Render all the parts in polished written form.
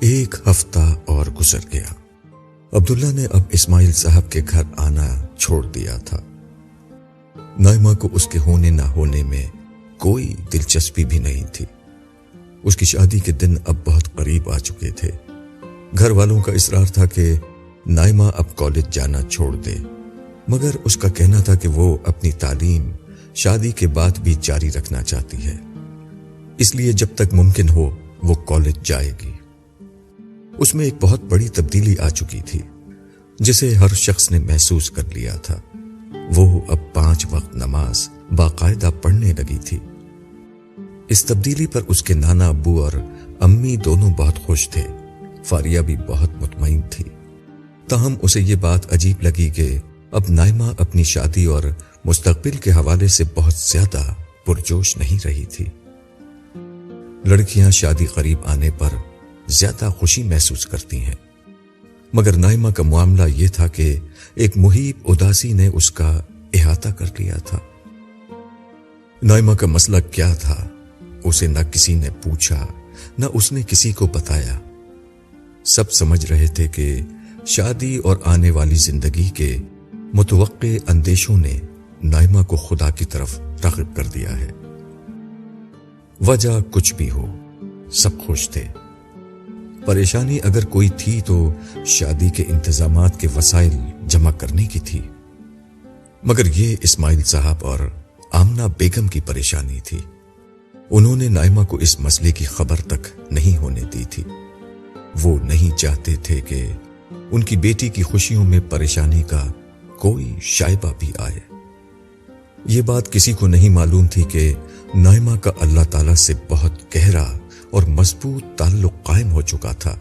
ایک ہفتہ اور گزر گیا۔ عبداللہ نے اب اسماعیل صاحب کے گھر آنا چھوڑ دیا تھا۔ نائمہ کو اس کے ہونے نہ ہونے میں کوئی دلچسپی بھی نہیں تھی۔ اس کی شادی کے دن اب بہت قریب آ چکے تھے۔ گھر والوں کا اصرار تھا کہ نائمہ اب کالج جانا چھوڑ دے، مگر اس کا کہنا تھا کہ وہ اپنی تعلیم شادی کے بعد بھی جاری رکھنا چاہتی ہے، اس لیے جب تک ممکن ہو وہ کالج جائے گی۔ اس میں ایک بہت بڑی تبدیلی آ چکی تھی جسے ہر شخص نے محسوس کر لیا تھا۔ وہ اب 5 وقت نماز باقاعدہ پڑھنے لگی تھی۔ اس تبدیلی پر اس کے نانا ابو اور امی دونوں بہت خوش تھے۔ فاریہ بھی بہت مطمئن تھی، تاہم اسے یہ بات عجیب لگی کہ اب نائمہ اپنی شادی اور مستقبل کے حوالے سے بہت زیادہ پرجوش نہیں رہی تھی۔ لڑکیاں شادی قریب آنے پر زیادہ خوشی محسوس کرتی ہیں، مگر نائمہ کا معاملہ یہ تھا کہ ایک محیب اداسی نے اس کا احاطہ کر لیا تھا۔ نائمہ کا مسئلہ کیا تھا اسے نہ کسی نے پوچھا، نہ اس نے کسی کو بتایا۔ سب سمجھ رہے تھے کہ شادی اور آنے والی زندگی کے متوقع اندیشوں نے نائمہ کو خدا کی طرف راغب کر دیا ہے۔ وجہ کچھ بھی ہو، سب خوش تھے۔ پریشانی اگر کوئی تھی تو شادی کے انتظامات کے وسائل جمع کرنے کی تھی، مگر یہ اسماعیل صاحب اور آمنہ بیگم کی پریشانی تھی۔ انہوں نے نائمہ کو اس مسئلے کی خبر تک نہیں ہونے دی تھی۔ وہ نہیں چاہتے تھے کہ ان کی بیٹی کی خوشیوں میں پریشانی کا کوئی شائبہ بھی آئے۔ یہ بات کسی کو نہیں معلوم تھی کہ نائمہ کا اللہ تعالیٰ سے بہت گہرا اور مضبوط تعلق قائم ہو چکا تھا۔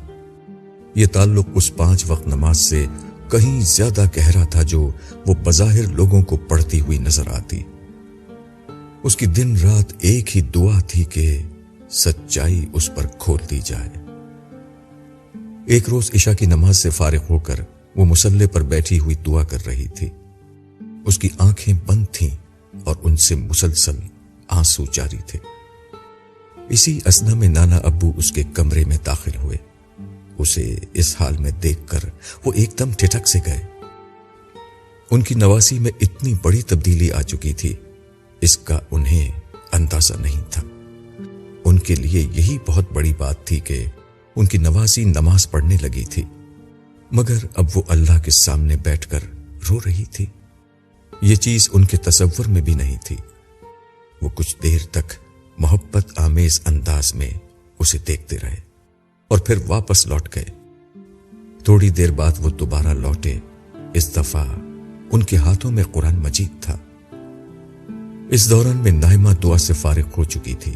یہ تعلق اس 5 وقت نماز سے کہیں زیادہ گہرا تھا جو وہ بظاہر لوگوں کو پڑھتی ہوئی نظر آتی۔ اس کی دن رات ایک ہی دعا تھی کہ سچائی اس پر کھول دی جائے۔ ایک روز عشاء کی نماز سے فارغ ہو کر وہ مصلی پر بیٹھی ہوئی دعا کر رہی تھی۔ اس کی آنکھیں بند تھیں اور ان سے مسلسل آنسو جاری تھے۔ اسی اثنا میں نانا ابو اس کے کمرے میں داخل ہوئے۔ اسے اس حال میں دیکھ کر وہ ایک دم ٹھٹک سے گئے۔ ان کی نواسی میں اتنی بڑی تبدیلی آ چکی تھی، اس کا انہیں اندازہ نہیں تھا۔ ان کے لیے یہی بہت بڑی بات تھی کہ ان کی نواسی نماز پڑھنے لگی تھی، مگر اب وہ اللہ کے سامنے بیٹھ کر رو رہی تھی۔ یہ چیز ان کے تصور میں بھی نہیں تھی۔ وہ کچھ دیر تک محبت آمیز انداز میں اسے دیکھتے رہے اور پھر واپس لوٹ گئے۔ تھوڑی دیر بعد وہ دوبارہ لوٹے۔ اس دفعہ ان کے ہاتھوں میں قرآن مجید تھا۔ اس دوران میں نائمہ دعا سے فارغ ہو چکی تھی۔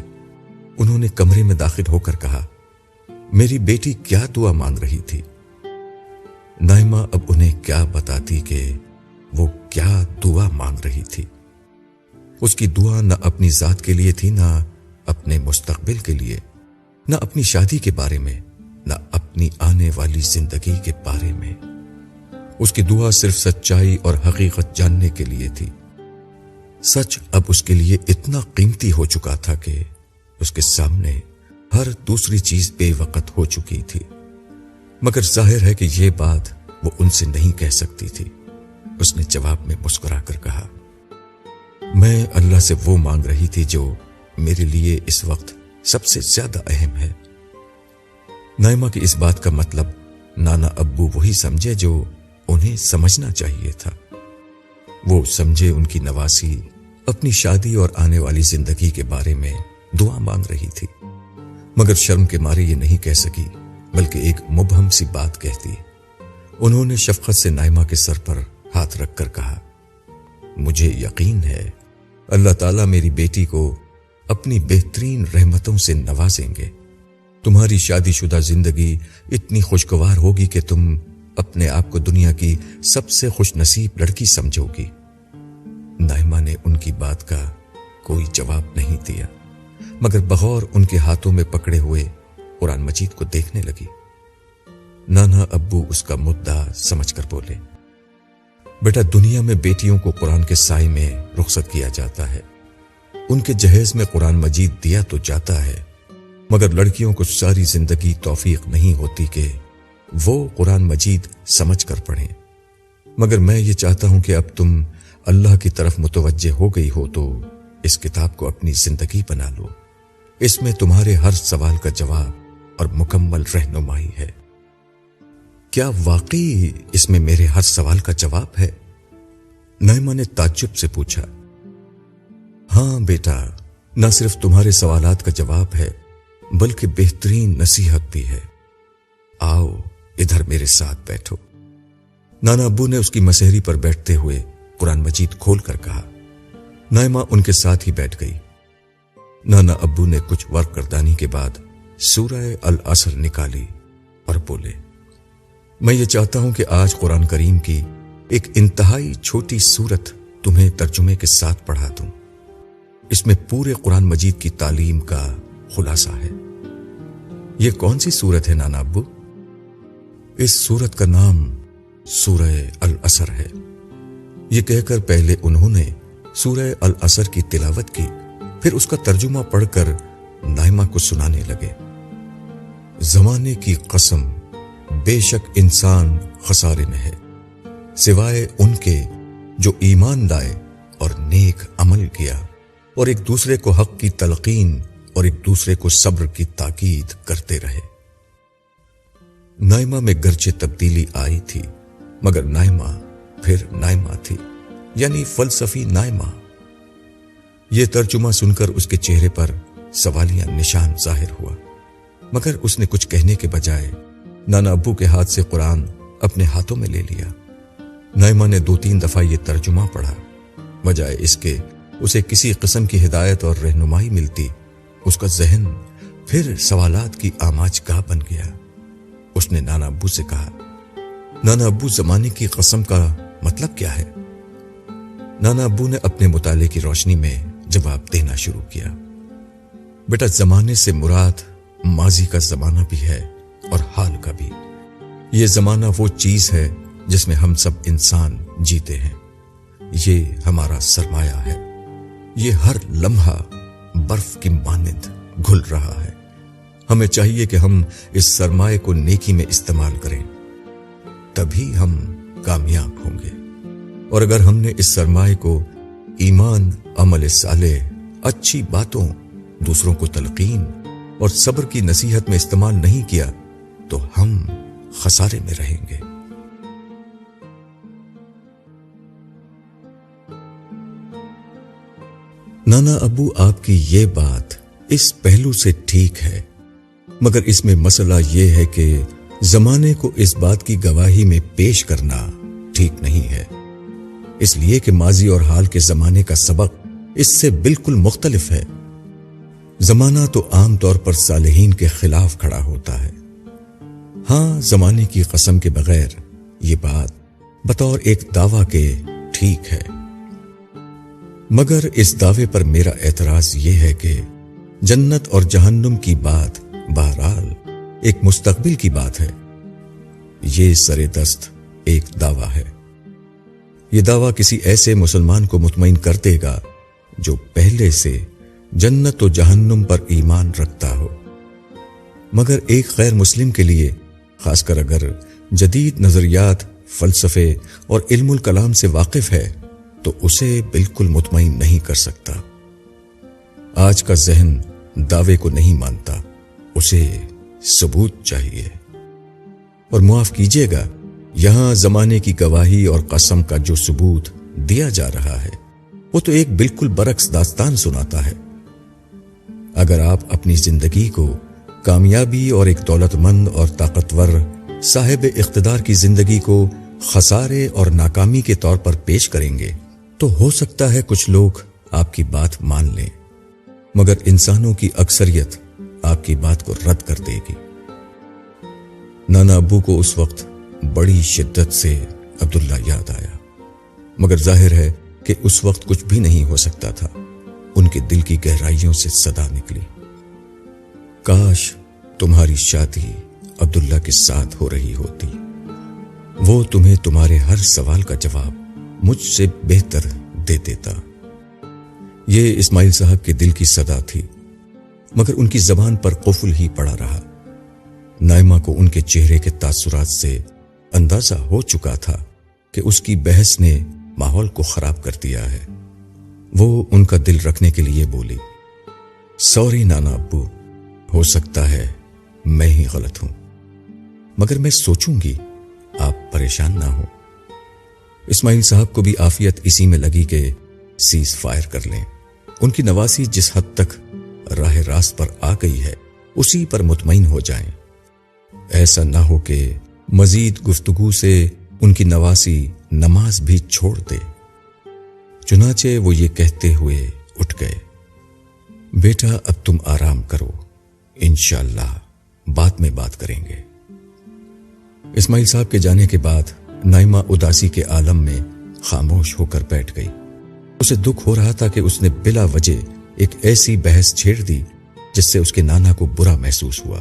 انہوں نے کمرے میں داخل ہو کر کہا، میری بیٹی کیا دعا مانگ رہی تھی؟ نائمہ اب انہیں کیا بتاتی کہ وہ کیا دعا مانگ رہی تھی۔ اس کی دعا نہ اپنی ذات کے لیے تھی، نہ اپنے مستقبل کے لیے، نہ اپنی شادی کے بارے میں، نہ اپنی آنے والی زندگی کے بارے میں۔ اس کی دعا صرف سچائی اور حقیقت جاننے کے لیے تھی۔ سچ اب اس کے لیے اتنا قیمتی ہو چکا تھا کہ اس کے سامنے ہر دوسری چیز بے وقت ہو چکی تھی، مگر ظاہر ہے کہ یہ بات وہ ان سے نہیں کہہ سکتی تھی۔ اس نے جواب میں مسکرا کر کہا، میں اللہ سے وہ مانگ رہی تھی جو میرے لیے اس وقت سب سے زیادہ اہم ہے۔ نائمہ کی اس بات کا مطلب نانا ابو وہی سمجھے جو انہیں سمجھنا چاہیے تھا۔ وہ سمجھے ان کی نواسی اپنی شادی اور آنے والی زندگی کے بارے میں دعا مانگ رہی تھی، مگر شرم کے مارے یہ نہیں کہہ سکی، بلکہ ایک مبہم سی بات کہتی۔ انہوں نے شفقت سے نائمہ کے سر پر ہاتھ رکھ کر کہا، مجھے یقین ہے اللہ تعالیٰ میری بیٹی کو اپنی بہترین رحمتوں سے نوازیں گے۔ تمہاری شادی شدہ زندگی اتنی خوشگوار ہوگی کہ تم اپنے آپ کو دنیا کی سب سے خوش نصیب لڑکی سمجھو گی۔ نائمہ نے ان کی بات کا کوئی جواب نہیں دیا، مگر بغور ان کے ہاتھوں میں پکڑے ہوئے قرآن مجید کو دیکھنے لگی۔ نانا ابو اس کا مدعا سمجھ کر بولے، بیٹا دنیا میں بیٹیوں کو قرآن کے سائے میں رخصت کیا جاتا ہے، ان کے جہیز میں قرآن مجید دیا تو جاتا ہے، مگر لڑکیوں کو ساری زندگی توفیق نہیں ہوتی کہ وہ قرآن مجید سمجھ کر پڑھیں۔ مگر میں یہ چاہتا ہوں کہ اب تم اللہ کی طرف متوجہ ہو گئی ہو تو اس کتاب کو اپنی زندگی بنا لو۔ اس میں تمہارے ہر سوال کا جواب اور مکمل رہنمائی ہے۔ کیا واقعی اس میں میرے ہر سوال کا جواب ہے؟ نائمہ نے تعجب سے پوچھا۔ ہاں بیٹا، نہ صرف تمہارے سوالات کا جواب ہے بلکہ بہترین نصیحت بھی ہے۔ آؤ ادھر میرے ساتھ بیٹھو۔ نانا ابو نے اس کی مسہری پر بیٹھتے ہوئے قرآن مجید کھول کر کہا۔ نائمہ ان کے ساتھ ہی بیٹھ گئی۔ نانا ابو نے کچھ ورق گردانی کے بعد سورہ العصر نکالی اور بولے، میں یہ چاہتا ہوں کہ آج قرآن کریم کی ایک انتہائی چھوٹی سورت تمہیں ترجمے کے ساتھ پڑھا دوں۔ اس میں پورے قرآن مجید کی تعلیم کا خلاصہ ہے۔ یہ کون سی سورت ہے نانا ابو؟ اس سورت کا نام سورہ العصر ہے۔ یہ کہہ کر پہلے انہوں نے سورہ العصر کی تلاوت کی، پھر اس کا ترجمہ پڑھ کر نائمہ کو سنانے لگے۔ زمانے کی قسم، بے شک انسان خسارے میں ہے، سوائے ان کے جو ایمان لائے اور نیک عمل کیا اور ایک دوسرے کو حق کی تلقین اور ایک دوسرے کو صبر کی تاکید کرتے رہے۔ نائمہ میں گرچہ تبدیلی آئی تھی مگر نائمہ پھر نائمہ تھی، یعنی فلسفی نائمہ۔ یہ ترجمہ سن کر اس کے چہرے پر سوالیہ نشان ظاہر ہوا، مگر اس نے کچھ کہنے کے بجائے نانا ابو کے ہاتھ سے قرآن اپنے ہاتھوں میں لے لیا۔ نائمہ نے 2-3 دفعہ یہ ترجمہ پڑھا، بجائے اس کے اسے کسی قسم کی ہدایت اور رہنمائی ملتی، اس کا ذہن پھر سوالات کی آماج گاہ بن گیا۔ اس نے نانا ابو سے کہا، نانا ابو زمانے کی قسم کا مطلب کیا ہے؟ نانا ابو نے اپنے مطالعے کی روشنی میں جواب دینا شروع کیا، بیٹا زمانے سے مراد ماضی کا زمانہ بھی ہے اور حال کا بھی۔ یہ زمانہ وہ چیز ہے جس میں ہم سب انسان جیتے ہیں، یہ ہمارا سرمایہ ہے۔ یہ ہر لمحہ برف کی مانند گھل رہا ہے۔ ہمیں چاہیے کہ ہم اس سرمایہ کو نیکی میں استعمال کریں، تبھی ہم کامیاب ہوں گے۔ اور اگر ہم نے اس سرمایہ کو ایمان، عمل صالح، اچھی باتوں، دوسروں کو تلقین اور صبر کی نصیحت میں استعمال نہیں کیا تو ہم خسارے میں رہیں گے۔ نانا ابو آپ کی یہ بات اس پہلو سے ٹھیک ہے، مگر اس میں مسئلہ یہ ہے کہ زمانے کو اس بات کی گواہی میں پیش کرنا ٹھیک نہیں ہے، اس لیے کہ ماضی اور حال کے زمانے کا سبق اس سے بالکل مختلف ہے۔ زمانہ تو عام طور پر صالحین کے خلاف کھڑا ہوتا ہے۔ ہاں، زمانے کی قسم کے بغیر یہ بات بطور ایک دعویٰ کے ٹھیک ہے، مگر اس دعوے پر میرا اعتراض یہ ہے کہ جنت اور جہنم کی بات بہرحال ایک مستقبل کی بات ہے۔ یہ سر دست ایک دعویٰ ہے۔ یہ دعویٰ کسی ایسے مسلمان کو مطمئن کر دے گا جو پہلے سے جنت و جہنم پر ایمان رکھتا ہو، مگر ایک غیر مسلم کے لیے، خاص کر اگر جدید نظریات، فلسفے اور علم الکلام سے واقف ہے، تو اسے بالکل مطمئن نہیں کر سکتا۔ آج کا ذہن دعوے کو نہیں مانتا، اسے ثبوت چاہیے۔ اور معاف کیجیے گا، یہاں زمانے کی گواہی اور قسم کا جو ثبوت دیا جا رہا ہے وہ تو ایک بالکل برعکس داستان سناتا ہے۔ اگر آپ اپنی زندگی کو کامیابی اور ایک دولت مند اور طاقتور صاحب اقتدار کی زندگی کو خسارے اور ناکامی کے طور پر پیش کریں گے تو ہو سکتا ہے کچھ لوگ آپ کی بات مان لیں، مگر انسانوں کی اکثریت آپ کی بات کو رد کر دے گی۔ نانا ابو کو اس وقت بڑی شدت سے عبداللہ یاد آیا، مگر ظاہر ہے کہ اس وقت کچھ بھی نہیں ہو سکتا تھا۔ ان کے دل کی گہرائیوں سے صدا نکلی، کاش تمہاری شادی عبداللہ کے ساتھ ہو رہی ہوتی، وہ تمہیں تمہارے ہر سوال کا جواب مجھ سے بہتر دے دیتا۔ یہ اسماعیل صاحب کے دل کی صدا تھی، مگر ان کی زبان پر قفل ہی پڑا رہا۔ نائمہ کو ان کے چہرے کے تاثرات سے اندازہ ہو چکا تھا کہ اس کی بحث نے ماحول کو خراب کر دیا ہے۔ وہ ان کا دل رکھنے کے لیے بولی، سوری نانا ابو، ہو سکتا ہے میں ہی غلط ہوں، مگر میں سوچوں گی، آپ پریشان نہ ہوں۔ اسماعیل صاحب کو بھی عافیت اسی میں لگی کہ سیز فائر کر لیں۔ ان کی نواسی جس حد تک راہ راست پر آ گئی ہے اسی پر مطمئن ہو جائیں، ایسا نہ ہو کہ مزید گفتگو سے ان کی نواسی نماز بھی چھوڑ دے۔ چنانچہ وہ یہ کہتے ہوئے اٹھ گئے، بیٹا اب تم آرام کرو، انشاءاللہ بعد میں بات کریں گے۔ اسماعیل صاحب کے جانے کے بعد نائمہ اداسی کے عالم میں خاموش ہو کر بیٹھ گئی۔ اسے دکھ ہو رہا تھا کہ اس نے بلا وجہ ایک ایسی بحث چھیڑ دی جس سے اس کے نانا کو برا محسوس ہوا،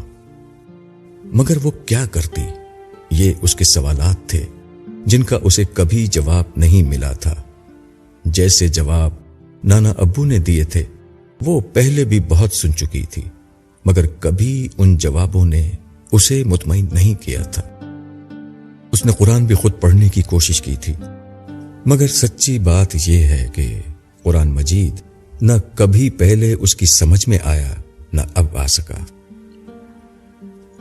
مگر وہ کیا کرتی؟ یہ اس کے سوالات تھے جن کا اسے کبھی جواب نہیں ملا تھا۔ جیسے جواب نانا ابو نے دیے تھے وہ پہلے بھی بہت سن چکی تھی، مگر کبھی ان جوابوں نے اسے مطمئن نہیں کیا تھا۔ اس نے قرآن بھی خود پڑھنے کی کوشش کی تھی، مگر سچی بات یہ ہے کہ قرآن مجید نہ کبھی پہلے اس کی سمجھ میں آیا نہ اب آ سکا۔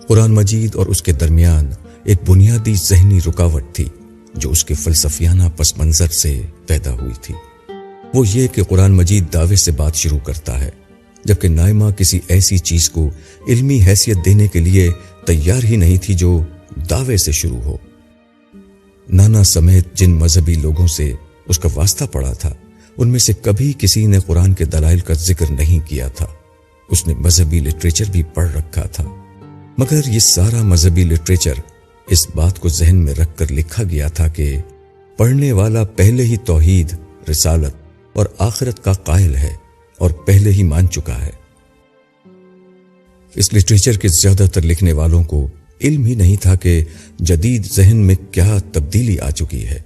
قرآن مجید اور اس کے درمیان ایک بنیادی ذہنی رکاوٹ تھی جو اس کے فلسفیانہ پس منظر سے پیدا ہوئی تھی۔ وہ یہ کہ قرآن مجید دعوے سے بات شروع کرتا ہے، جبکہ نائمہ کسی ایسی چیز کو علمی حیثیت دینے کے لیے تیار ہی نہیں تھی جو دعوے سے شروع ہو۔ نانا سمیت جن مذہبی لوگوں سے اس کا واسطہ پڑا تھا ان میں سے کبھی کسی نے قرآن کے دلائل کا ذکر نہیں کیا تھا۔ اس نے مذہبی لٹریچر بھی پڑھ رکھا تھا، مگر یہ سارا مذہبی لٹریچر اس بات کو ذہن میں رکھ کر لکھا گیا تھا کہ پڑھنے والا پہلے ہی توحید، رسالت اور آخرت کا قائل ہے اور پہلے ہی مان چکا ہے۔ اس لٹریچر کے زیادہ تر لکھنے والوں کو علم ہی نہیں تھا کہ جدید ذہن میں کیا تبدیلی آ چکی ہے۔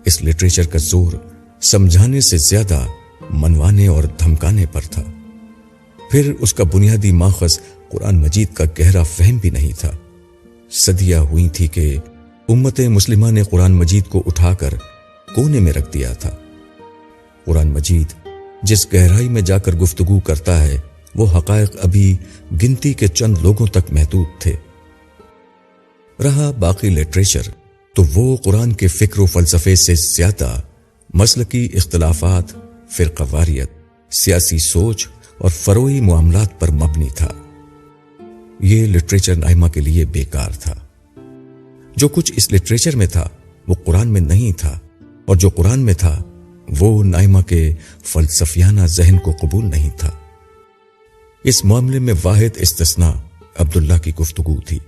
اس لٹریچر کا زور سمجھانے سے زیادہ منوانے اور دھمکانے پر تھا۔ پھر اس کا بنیادی ماخذ قرآن مجید کا گہرا فہم بھی نہیں تھا۔ صدیاں ہوئی تھی کہ امت مسلمہ نے قرآن مجید کو اٹھا کر کونے میں رکھ دیا تھا۔ قرآن مجید جس گہرائی میں جا کر گفتگو کرتا ہے وہ حقائق ابھی گنتی کے چند لوگوں تک محدود تھے۔ رہا باقی لٹریچر تو وہ قرآن کے فکر و فلسفے سے زیادہ مسلکی اختلافات، فرقہ واریت، سیاسی سوچ اور فروعی معاملات پر مبنی تھا۔ یہ لٹریچر نائمہ کے لیے بیکار تھا۔ جو کچھ اس لٹریچر میں تھا وہ قرآن میں نہیں تھا، اور جو قرآن میں تھا وہ نائمہ کے فلسفیانہ ذہن کو قبول نہیں تھا۔ اس معاملے میں واحد استثناء عبداللہ کی گفتگو تھی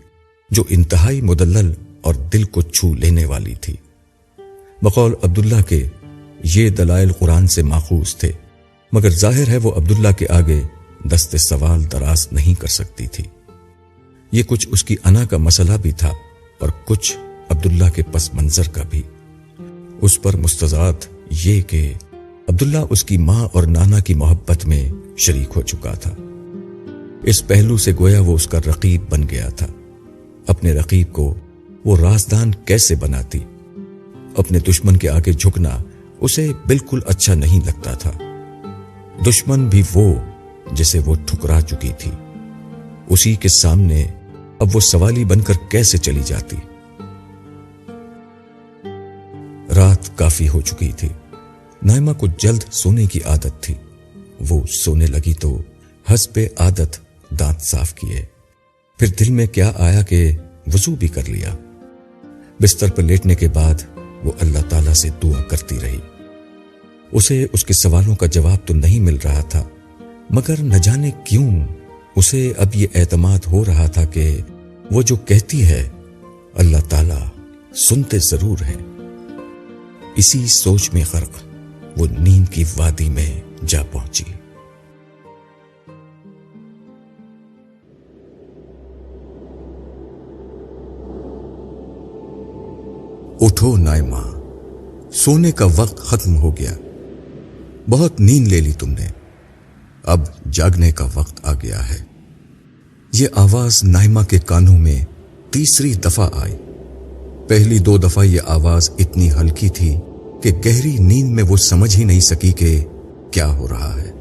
جو انتہائی مدلل اور دل کو چھو لینے والی تھی۔ بقول عبداللہ کے یہ دلائل قرآن سے ماخوذ تھے، مگر ظاہر ہے وہ عبداللہ کے آگے دست سوال دراز نہیں کر سکتی تھی۔ یہ کچھ اس کی انا کا مسئلہ بھی تھا اور کچھ عبداللہ کے پس منظر کا بھی۔ اس پر مستضاد یہ کہ عبداللہ اس کی ماں اور نانا کی محبت میں شریک ہو چکا تھا۔ اس پہلو سے گویا وہ اس کا رقیب بن گیا تھا۔ اپنے رقیب کو وہ رازدان کیسے بناتی؟ اپنے دشمن کے آگے جھکنا اسے بالکل اچھا نہیں لگتا تھا۔ دشمن بھی وہ جسے وہ ٹھکرا چکی تھی، اسی کے سامنے اب وہ سوالی بن کر کیسے چلی جاتی؟ رات کافی ہو چکی تھی۔ نائمہ کو جلد سونے کی عادت تھی۔ وہ سونے لگی تو حسب عادت دانت صاف کیے، پھر دل میں کیا آیا کہ وضو بھی کر لیا۔ بستر پر لیٹنے کے بعد وہ اللہ تعالیٰ سے دعا کرتی رہی۔ اسے اس کے سوالوں کا جواب تو نہیں مل رہا تھا، مگر نہ جانے کیوں اسے اب یہ اعتماد ہو رہا تھا کہ وہ جو کہتی ہے اللہ تعالیٰ سنتے ضرور ہیں۔ اسی سوچ میں غرق وہ نیند کی وادی میں جا پہنچی۔ اٹھو نائمہ، سونے کا وقت ختم ہو گیا، بہت نیند لے لی تم نے۔ اب جاگنے کا وقت آ گیا ہے۔ یہ آواز نائمہ کے کانوں میں تیسری دفعہ آئی۔ پہلی 2 دفعہ یہ آواز اتنی ہلکی تھی کہ گہری نیند میں وہ سمجھ ہی نہیں سکی کہ کیا ہو رہا ہے۔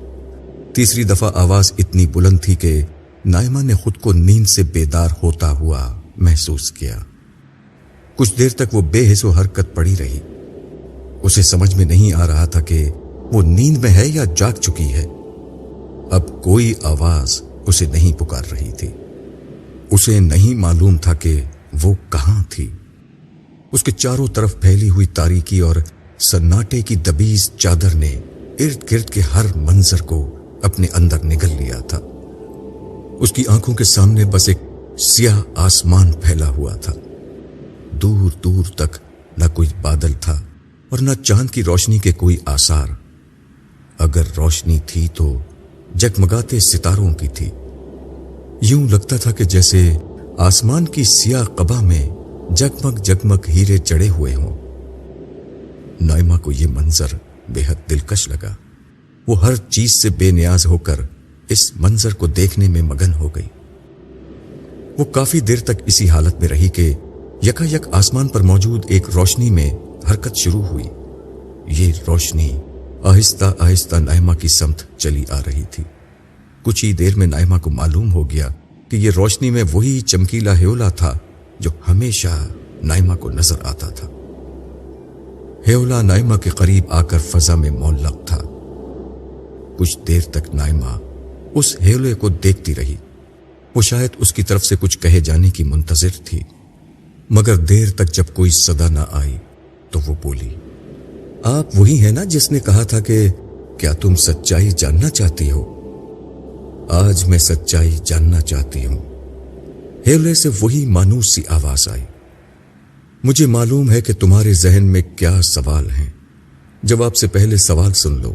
تیسری دفعہ آواز اتنی بلند تھی کہ نائمہ نے خود کو نیند سے بیدار ہوتا ہوا محسوس کیا۔ کچھ دیر تک وہ بے حس و حرکت پڑی رہی۔ اسے سمجھ میں نہیں آ رہا تھا کہ وہ نیند میں ہے یا جاگ چکی ہے۔ اب کوئی آواز اسے نہیں پکار رہی تھی۔ اسے نہیں معلوم تھا کہ وہ کہاں تھی۔ اس کے چاروں طرف پھیلی ہوئی تاریکی اور سناٹے کی دبیز چادر نے ارد گرد کے ہر منظر کو اپنے اندر نگل لیا تھا۔ اس کی آنکھوں کے سامنے بس ایک سیاہ آسمان پھیلا ہوا تھا۔ دور دور تک نہ کوئی بادل تھا اور نہ چاند کی روشنی کے کوئی آثار۔ اگر روشنی تھی تو جگمگاتے ستاروں کی تھی۔ یوں لگتا تھا کہ جیسے آسمان کی سیاہ قبا میں جگمگ جگمگ ہیرے جڑے ہوئے ہوں۔ نائمہ کو یہ منظر بے حد دلکش لگا۔ وہ ہر چیز سے بے نیاز ہو کر اس منظر کو دیکھنے میں مگن ہو گئی۔ وہ کافی دیر تک اسی حالت میں رہی کہ یکا یک آسمان پر موجود ایک روشنی میں حرکت شروع ہوئی۔ یہ روشنی آہستہ آہستہ نائمہ کی سمت چلی آ رہی تھی۔ کچھ ہی دیر میں نائمہ کو معلوم ہو گیا کہ یہ روشنی میں وہی چمکیلا ہیولا تھا جو ہمیشہ نائمہ کو نظر آتا تھا۔ ہیولا نائمہ کے قریب آ کر فضا میں معلق تھا۔ کچھ دیر تک نائمہ اس ہیولے کو دیکھتی رہی۔ وہ شاید اس کی طرف سے کچھ کہے جانے کی منتظر تھی، مگر دیر تک جب کوئی صدا نہ آئی تو وہ بولی، آپ وہی ہیں نا جس نے کہا تھا کہ کیا تم سچائی جاننا چاہتی ہو؟ آج میں سچائی جاننا چاہتی ہوں۔ ہیولے سے وہی مانوس سی آواز آئی۔ مجھے معلوم ہے کہ تمہارے ذہن میں کیا سوال ہیں۔ جواب سے پہلے سوال سن لو۔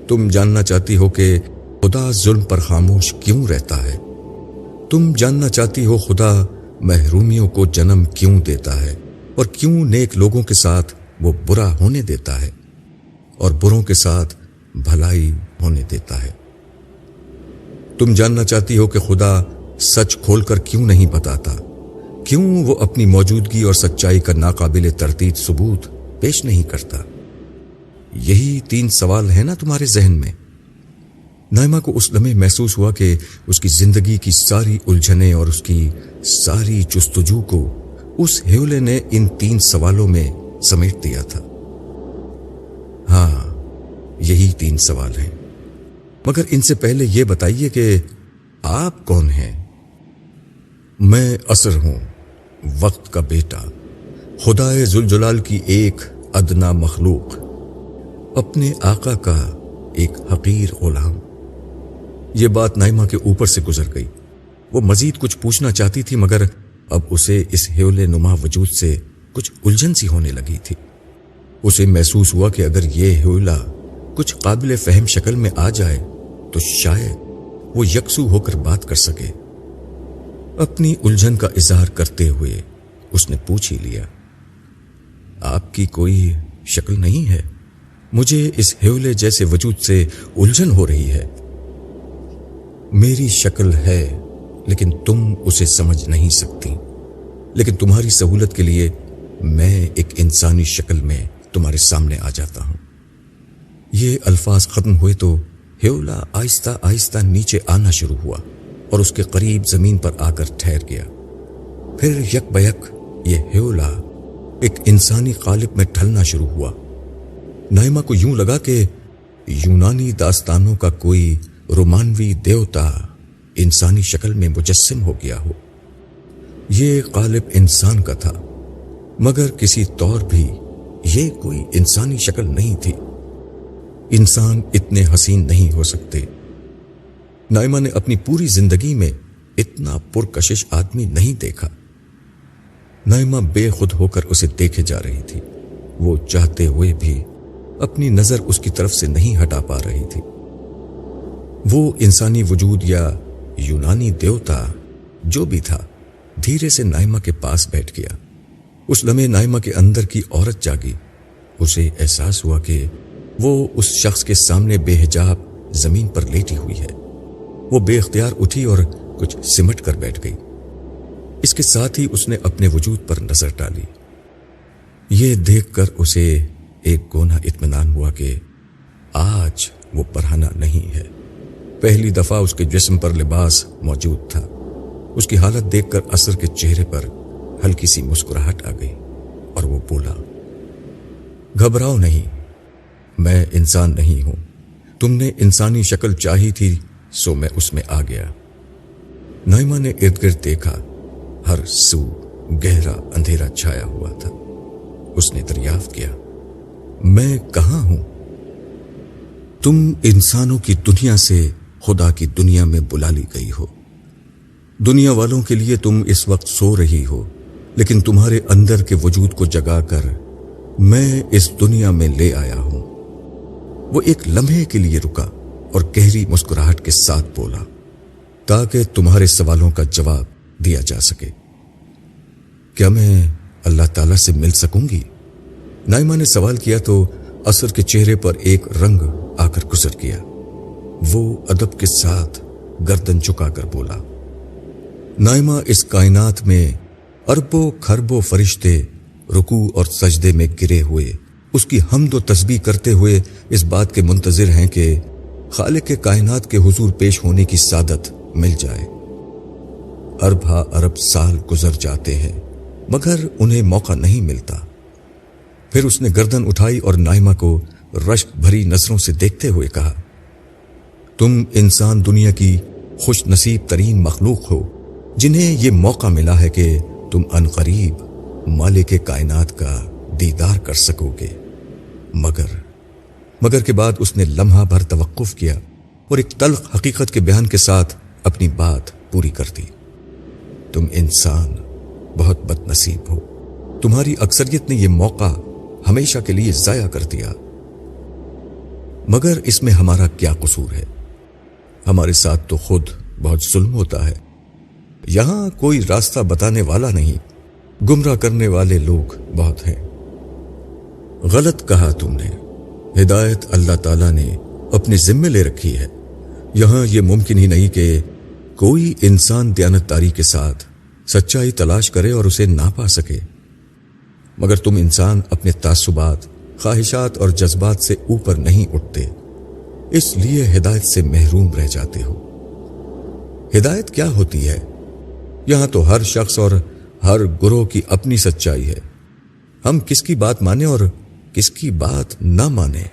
تم جاننا چاہتی ہو کہ خدا ظلم پر خاموش کیوں رہتا ہے؟ تم جاننا چاہتی ہو خدا محرومیوں کو جنم کیوں دیتا ہے اور کیوں نیک لوگوں کے ساتھ وہ برا ہونے دیتا ہے اور بروں کے ساتھ بھلائی ہونے دیتا ہے؟ تم جاننا چاہتی ہو کہ خدا سچ کھول کر کیوں نہیں بتاتا؟ کیوں وہ اپنی موجودگی اور سچائی کا ناقابل تردید ثبوت پیش نہیں کرتا؟ یہی 3 سوال ہیں نا تمہارے ذہن میں؟ نائمہ کو اس لمحے محسوس ہوا کہ اس کی زندگی کی ساری الجھنیں اور اس کی ساری جستجو کو اس ہیولے نے ان 3 سوالوں میں سمیٹ دیا تھا۔ ہاں، یہی 3 سوال ہیں، مگر ان سے پہلے یہ بتائیے کہ آپ کون ہیں؟ میں عصر ہوں، وقت کا بیٹا، خدائے ذوالجلال کی ایک ادنا مخلوق، اپنے آقا کا ایک حقیر غلام۔ یہ بات نائمہ کے اوپر سے گزر گئی۔ وہ مزید کچھ پوچھنا چاہتی تھی، مگر اب اسے اس ہیولے نما وجود سے کچھ الجھن سی ہونے لگی تھی۔ اسے محسوس ہوا کہ اگر یہ ہیولا کچھ قابل فہم شکل میں آ جائے تو شاید وہ یکسو ہو کر بات کر سکے۔ اپنی الجھن کا اظہار کرتے ہوئے اس نے پوچھ ہی لیا، آپ کی کوئی شکل نہیں ہے؟ مجھے اس ہیولے جیسے وجود سے الجھن ہو رہی ہے۔ میری شکل ہے لیکن تم اسے سمجھ نہیں سکتی، لیکن تمہاری سہولت کے لیے میں ایک انسانی شکل میں تمہارے سامنے آ جاتا ہوں۔ یہ الفاظ ختم ہوئے تو ہیولا آہستہ آہستہ نیچے آنا شروع ہوا اور اس کے قریب زمین پر آ کر ٹھہر گیا۔ پھر یک بیک یہ ہیولا ایک انسانی قالب میں ڈھلنا شروع ہوا۔ نائمہ کو یوں لگا کہ یونانی داستانوں کا کوئی رومانوی دیوتا انسانی شکل میں مجسم ہو گیا ہو۔ یہ قالب انسان کا تھا، مگر کسی طور بھی یہ کوئی انسانی شکل نہیں تھی۔ انسان اتنے حسین نہیں ہو سکتے۔ نائمہ نے اپنی پوری زندگی میں اتنا پرکشش آدمی نہیں دیکھا۔ نائمہ بے خود ہو کر اسے دیکھے جا رہی تھی۔ وہ چاہتے ہوئے بھی اپنی نظر اس کی طرف سے نہیں ہٹا پا رہی تھی۔ وہ انسانی وجود یا یونانی دیوتا جو بھی تھا دھیرے سے نائمہ کے پاس بیٹھ گیا۔ اس لمحے نائمہ کے اندر کی عورت جاگی۔ اسے احساس ہوا کہ وہ اس شخص کے سامنے بے حجاب زمین پر لیٹی ہوئی ہے۔ وہ بے اختیار اٹھی اور کچھ سمٹ کر بیٹھ گئی۔ اس کے ساتھ ہی اس نے اپنے وجود پر نظر ڈالی۔ یہ دیکھ کر اسے ایک کونا اطمینان ہوا کہ آج وہ پرہانہ نہیں ہے۔ پہلی دفعہ اس کے جسم پر لباس موجود تھا۔ اس کی حالت دیکھ کر اثر کے چہرے پر ہلکی سی مسکراہٹ آ گئی اور وہ بولا، گھبراؤ نہیں، میں انسان نہیں ہوں۔ تم نے انسانی شکل چاہی تھی سو میں اس میں آ گیا۔ نائمہ نے ارد گرد دیکھا، ہر سو گہرا اندھیرا چھایا ہوا تھا۔ اس نے دریافت کیا، میں کہاں ہوں؟ تم انسانوں کی دنیا سے خدا کی دنیا میں بلا لی گئی ہو۔ دنیا والوں کے لیے تم اس وقت سو رہی ہو، لیکن تمہارے اندر کے وجود کو جگا کر میں اس دنیا میں لے آیا ہوں۔ وہ ایک لمحے کے لیے رکا اور گہری مسکراہٹ کے ساتھ بولا، تاکہ تمہارے سوالوں کا جواب دیا جا سکے۔ کیا میں اللہ تعالیٰ سے مل سکوں گی؟ نائمہ نے سوال کیا تو اثر کے چہرے پر ایک رنگ آ کر گزر گیا۔ وہ ادب کے ساتھ گردن جھکا کر بولا، نائمہ، اس کائنات میں اربوں کھربوں فرشتے رکوع اور سجدے میں گرے ہوئے اس کی حمد و تسبیح کرتے ہوئے اس بات کے منتظر ہیں کہ خالق کائنات کے حضور پیش ہونے کی سعادت مل جائے۔ ارب ہا ارب سال گزر جاتے ہیں مگر انہیں موقع نہیں ملتا۔ پھر اس نے گردن اٹھائی اور نائمہ کو رشک بھری نظروں سے دیکھتے ہوئے کہا، تم انسان دنیا کی خوش نصیب ترین مخلوق ہو جنہیں یہ موقع ملا ہے کہ تم عنقریب مالک کائنات کا دیدار کر سکو گے۔ مگر کے بعد اس نے لمحہ بھر توقف کیا اور ایک تلخ حقیقت کے بیان کے ساتھ اپنی بات پوری کر دی۔ تم انسان بہت بد نصیب ہو، تمہاری اکثریت نے یہ موقع ہمیشہ کے لیے ضائع کر دیا۔ مگر اس میں ہمارا کیا قصور ہے؟ ہمارے ساتھ تو خود بہت ظلم ہوتا ہے۔ یہاں کوئی راستہ بتانے والا نہیں، گمراہ کرنے والے لوگ بہت ہیں۔ غلط کہا تم نے، ہدایت اللہ تعالیٰ نے اپنے ذمے لے رکھی ہے۔ یہاں یہ ممکن ہی نہیں کہ کوئی انسان دیانتداری کے ساتھ سچائی تلاش کرے اور اسے نہ پا سکے۔ مگر تم انسان اپنے تعصبات، خواہشات اور جذبات سے اوپر نہیں اٹھتے، اس لیے ہدایت سے محروم رہ جاتے ہو۔ ہدایت کیا ہوتی ہے؟ یہاں تو ہر شخص اور ہر گروہ کی اپنی سچائی ہے۔ ہم کس کی بات مانیں اور کس کی بات نہ مانیں؟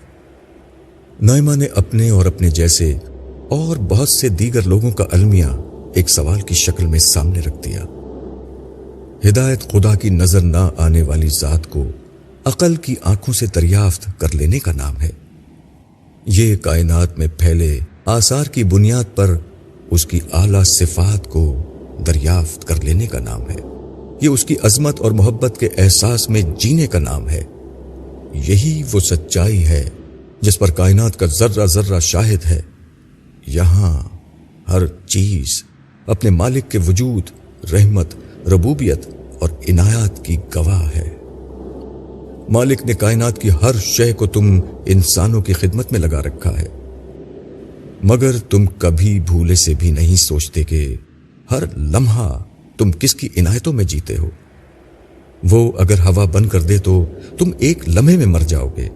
نائمہ نے اپنے اور اپنے جیسے اور بہت سے دیگر لوگوں کا المیہ ایک سوال کی شکل میں سامنے رکھ دیا۔ ہدایت خدا کی نظر نہ آنے والی ذات کو عقل کی آنکھوں سے دریافت کر لینے کا نام ہے۔ یہ کائنات میں پھیلے آثار کی بنیاد پر اس کی اعلیٰ صفات کو دریافت کر لینے کا نام ہے۔ یہ اس کی عظمت اور محبت کے احساس میں جینے کا نام ہے۔ یہی وہ سچائی ہے جس پر کائنات کا ذرہ ذرہ شاہد ہے۔ یہاں ہر چیز اپنے مالک کے وجود، رحمت، ربوبیت اور عنایات کی گواہ ہے۔ مالک نے کائنات کی ہر شے کو تم انسانوں کی خدمت میں لگا رکھا ہے، مگر تم کبھی بھولے سے بھی نہیں سوچتے کہ ہر لمحہ تم کس کی عنایتوں میں جیتے ہو۔ وہ اگر ہوا بند کر دے تو تم ایک لمحے میں مر جاؤ گے،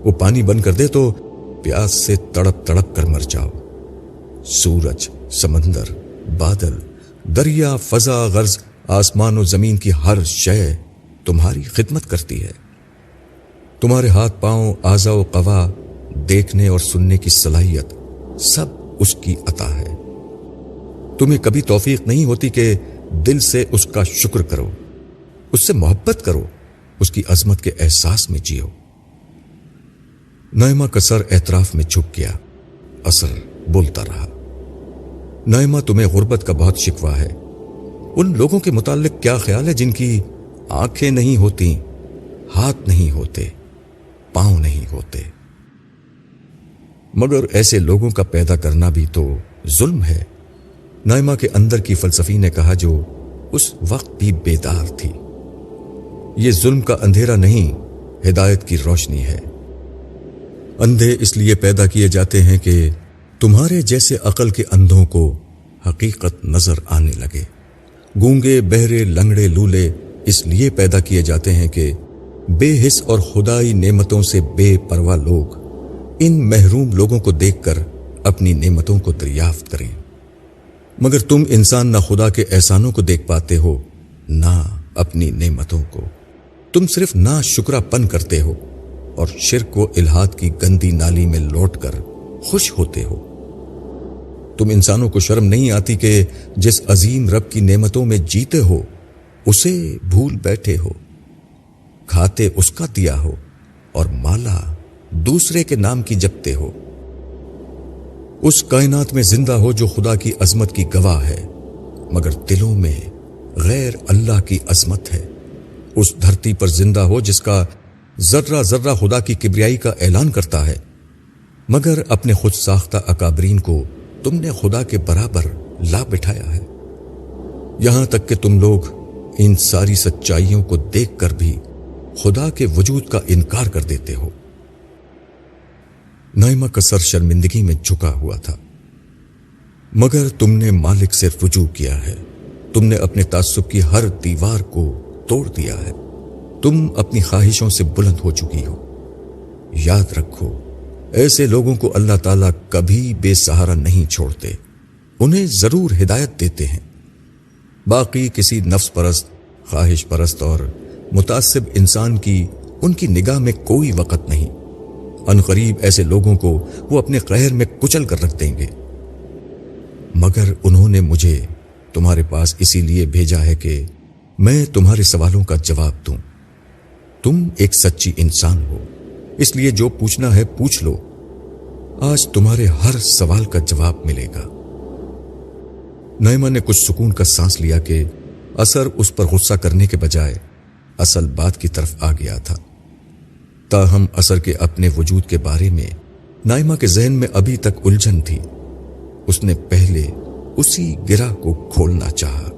وہ پانی بند کر دے تو پیاس سے تڑپ تڑپ کر مر جاؤ۔ سورج، سمندر، بادل، دریا، فضا، غرض آسمان و زمین کی ہر شے تمہاری خدمت کرتی ہے۔ تمہارے ہاتھ پاؤں، اعضاء و قوا، دیکھنے اور سننے کی صلاحیت سب اس کی عطا ہے۔ تمہیں کبھی توفیق نہیں ہوتی کہ دل سے اس کا شکر کرو، اس سے محبت کرو، اس کی عظمت کے احساس میں جیو۔ نائمہ کا سر اعتراف میں جھک گیا۔ اثر بولتا رہا، نائمہ تمہیں غربت کا بہت شکوہ ہے۔ ان لوگوں کے متعلق کیا خیال ہے جن کی آنکھیں نہیں ہوتی، ہاتھ نہیں ہوتے، پاؤں نہیں ہوتے؟ مگر ایسے لوگوں کا پیدا کرنا بھی تو ظلم ہے، نائمہ کے اندر کی فلسفی نے کہا جو اس وقت بھی بیدار تھی۔ یہ ظلم کا اندھیرا نہیں، ہدایت کی روشنی ہے۔ اندھے اس لیے پیدا کیے جاتے ہیں کہ تمہارے جیسے عقل کے اندھوں کو حقیقت نظر آنے لگے۔ گونگے، بہرے، لنگڑے، لولے اس لیے پیدا کیے جاتے ہیں کہ بے حس اور خدائی نعمتوں سے بے پرواہ لوگ ان محروم لوگوں کو دیکھ کر اپنی نعمتوں کو دریافت کریں۔ مگر تم انسان نہ خدا کے احسانوں کو دیکھ پاتے ہو نہ اپنی نعمتوں کو، تم صرف نا شکرا پن کرتے ہو اور شرک و الحاد کی گندی نالی میں لوٹ کر خوش ہوتے ہو۔ تم انسانوں کو شرم نہیں آتی کہ جس عظیم رب کی نعمتوں میں جیتے ہو اسے بھول بیٹھے ہو، کھاتے اس کا دیا ہو اور مالا دوسرے کے نام کی جپتے ہو۔ اس کائنات میں زندہ ہو جو خدا کی عظمت کی گواہ ہے، مگر دلوں میں غیر اللہ کی عظمت ہے۔ اس دھرتی پر زندہ ہو جس کا ذرہ ذرہ خدا کی کبریائی کا اعلان کرتا ہے، مگر اپنے خود ساختہ اکابرین کو تم نے خدا کے برابر لا بٹھایا ہے۔ یہاں تک کہ تم لوگ ان ساری سچائیوں کو دیکھ کر بھی خدا کے وجود کا انکار کر دیتے ہو۔ نائمہ کا سر شرمندگی میں جھکا ہوا تھا، مگر تم نے مالک سے رجوع کیا ہے۔ تم نے اپنے تعصب کی ہر دیوار کو توڑ دیا ہے۔ تم اپنی خواہشوں سے بلند ہو چکی ہو۔ یاد رکھو، ایسے لوگوں کو اللہ تعالیٰ کبھی بے سہارا نہیں چھوڑتے، انہیں ضرور ہدایت دیتے ہیں۔ باقی کسی نفس پرست، خواہش پرست اور متعصب انسان کی ان کی نگاہ میں کوئی وقت نہیں۔ ان قریب ایسے لوگوں کو وہ اپنے قہر میں کچل کر رکھ دیں گے۔ مگر انہوں نے مجھے تمہارے پاس اسی لیے بھیجا ہے کہ میں تمہارے سوالوں کا جواب دوں۔ تم ایک سچی انسان ہو، اس لیے جو پوچھنا ہے پوچھ لو، آج تمہارے ہر سوال کا جواب ملے گا۔ نائمہ نے کچھ سکون کا سانس لیا کہ اثر اس پر غصہ کرنے کے بجائے اصل بات کی طرف آ گیا تھا۔ تاہم اثر کے اپنے وجود کے بارے میں نائمہ کے ذہن میں ابھی تک الجھن تھی۔ اس نے پہلے اسی گرہ کو کھولنا چاہا۔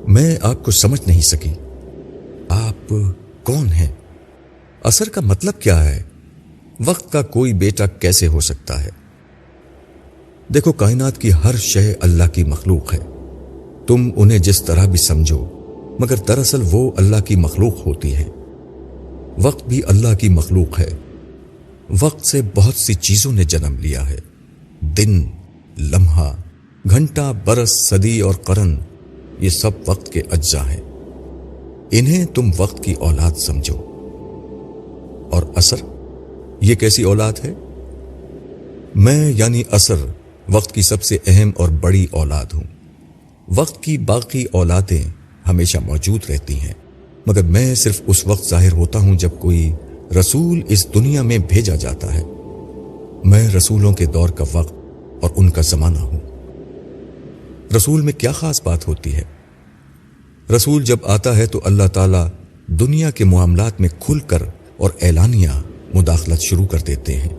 میں آپ کو سمجھ نہیں سکی، آپ کون ہیں؟ اثر کا مطلب کیا ہے؟ وقت کا کوئی بیٹا کیسے ہو سکتا ہے؟ دیکھو، کائنات کی ہر شے اللہ کی مخلوق ہے۔ تم انہیں جس طرح بھی سمجھو، مگر دراصل وہ اللہ کی مخلوق ہوتی ہیں۔ وقت بھی اللہ کی مخلوق ہے۔ وقت سے بہت سی چیزوں نے جنم لیا ہے۔ دن، لمحہ، گھنٹہ، برس، صدی اور قرن، یہ سب وقت کے اجزاء ہیں۔ انہیں تم وقت کی اولاد سمجھو۔ اور اثر، یہ کیسی اولاد ہے؟ میں یعنی اثر وقت کی سب سے اہم اور بڑی اولاد ہوں۔ وقت کی باقی اولادیں ہمیشہ موجود رہتی ہیں، مگر میں صرف اس وقت ظاہر ہوتا ہوں جب کوئی رسول اس دنیا میں بھیجا جاتا ہے۔ میں رسولوں کے دور کا وقت اور ان کا زمانہ ہوں۔ رسول میں کیا خاص بات ہوتی ہے؟ رسول جب آتا ہے تو اللہ تعالیٰ دنیا کے معاملات میں کھل کر اور اعلانیہ مداخلت شروع کر دیتے ہیں۔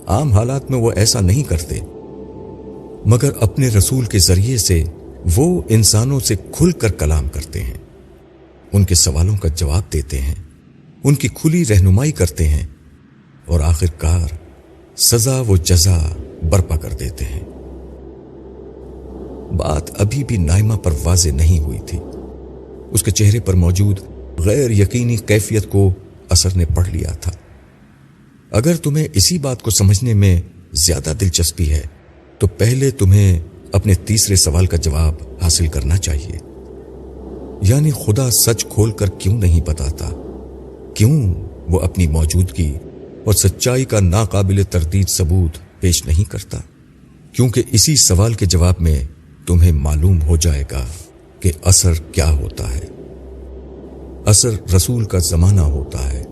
عام حالات میں وہ ایسا نہیں کرتے، مگر اپنے رسول کے ذریعے سے وہ انسانوں سے کھل کر کلام کرتے ہیں، ان کے سوالوں کا جواب دیتے ہیں، ان کی کھلی رہنمائی کرتے ہیں، اور آخر کار سزا و جزا برپا کر دیتے ہیں۔ بات ابھی بھی نائمہ پر واضح نہیں ہوئی تھی۔ اس کے چہرے پر موجود غیر یقینی کیفیت کو اثر نے پڑھ لیا تھا۔ اگر تمہیں اسی بات کو سمجھنے میں زیادہ دلچسپی ہے تو پہلے تمہیں اپنے تیسرے سوال کا جواب حاصل کرنا چاہیے، یعنی خدا سچ کھول کر کیوں نہیں بتاتا؟ کیوں وہ اپنی موجودگی اور سچائی کا ناقابل تردید ثبوت پیش نہیں کرتا؟ کیونکہ اسی سوال کے جواب میں تمہیں معلوم ہو جائے گا کہ اثر کیا ہوتا ہے۔ اثر رسول کا زمانہ ہوتا ہے،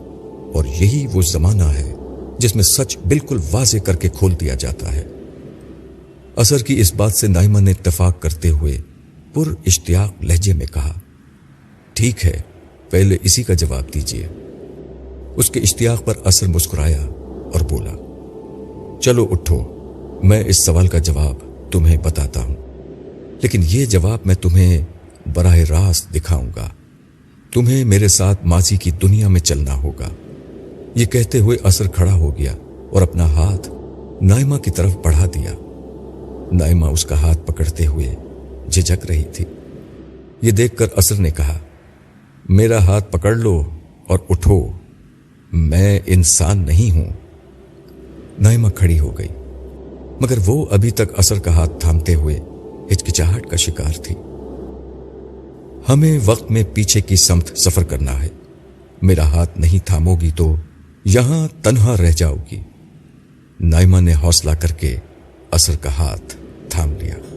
اور یہی وہ زمانہ ہے جس میں سچ بالکل واضح کر کے کھول دیا جاتا ہے۔ اثر کی اس بات سے نائمہ نے اتفاق کرتے ہوئے پر اشتیاق لہجے میں کہا، ٹھیک ہے، پہلے اسی کا جواب دیجیے۔ اس کے اشتیاق پر اثر مسکرایا اور بولا، چلو اٹھو، میں اس سوال کا جواب تمہیں بتاتا ہوں، لیکن یہ جواب میں تمہیں براہ راست دکھاؤں گا۔ تمہیں میرے ساتھ ماضی کی دنیا میں چلنا ہوگا۔ یہ کہتے ہوئے اسر کھڑا ہو گیا اور اپنا ہاتھ نائمہ کی طرف بڑھا دیا۔ نائمہ اس کا ہاتھ پکڑتے ہوئے جھجک رہی تھی۔ یہ دیکھ کر اسر نے کہا، میرا ہاتھ پکڑ لو اور اٹھو، میں انسان نہیں ہوں۔ نائمہ کھڑی ہو گئی، مگر وہ ابھی تک اسر کا ہاتھ تھامتے ہوئے ہچکچاہٹ کا شکار تھی۔ ہمیں وقت میں پیچھے کی سمت سفر کرنا ہے، میرا ہاتھ نہیں تھامو گی تو یہاں تنہا رہ جاؤ گی۔ نائمہ نے حوصلہ کر کے اسر کا ہاتھ تھام لیا۔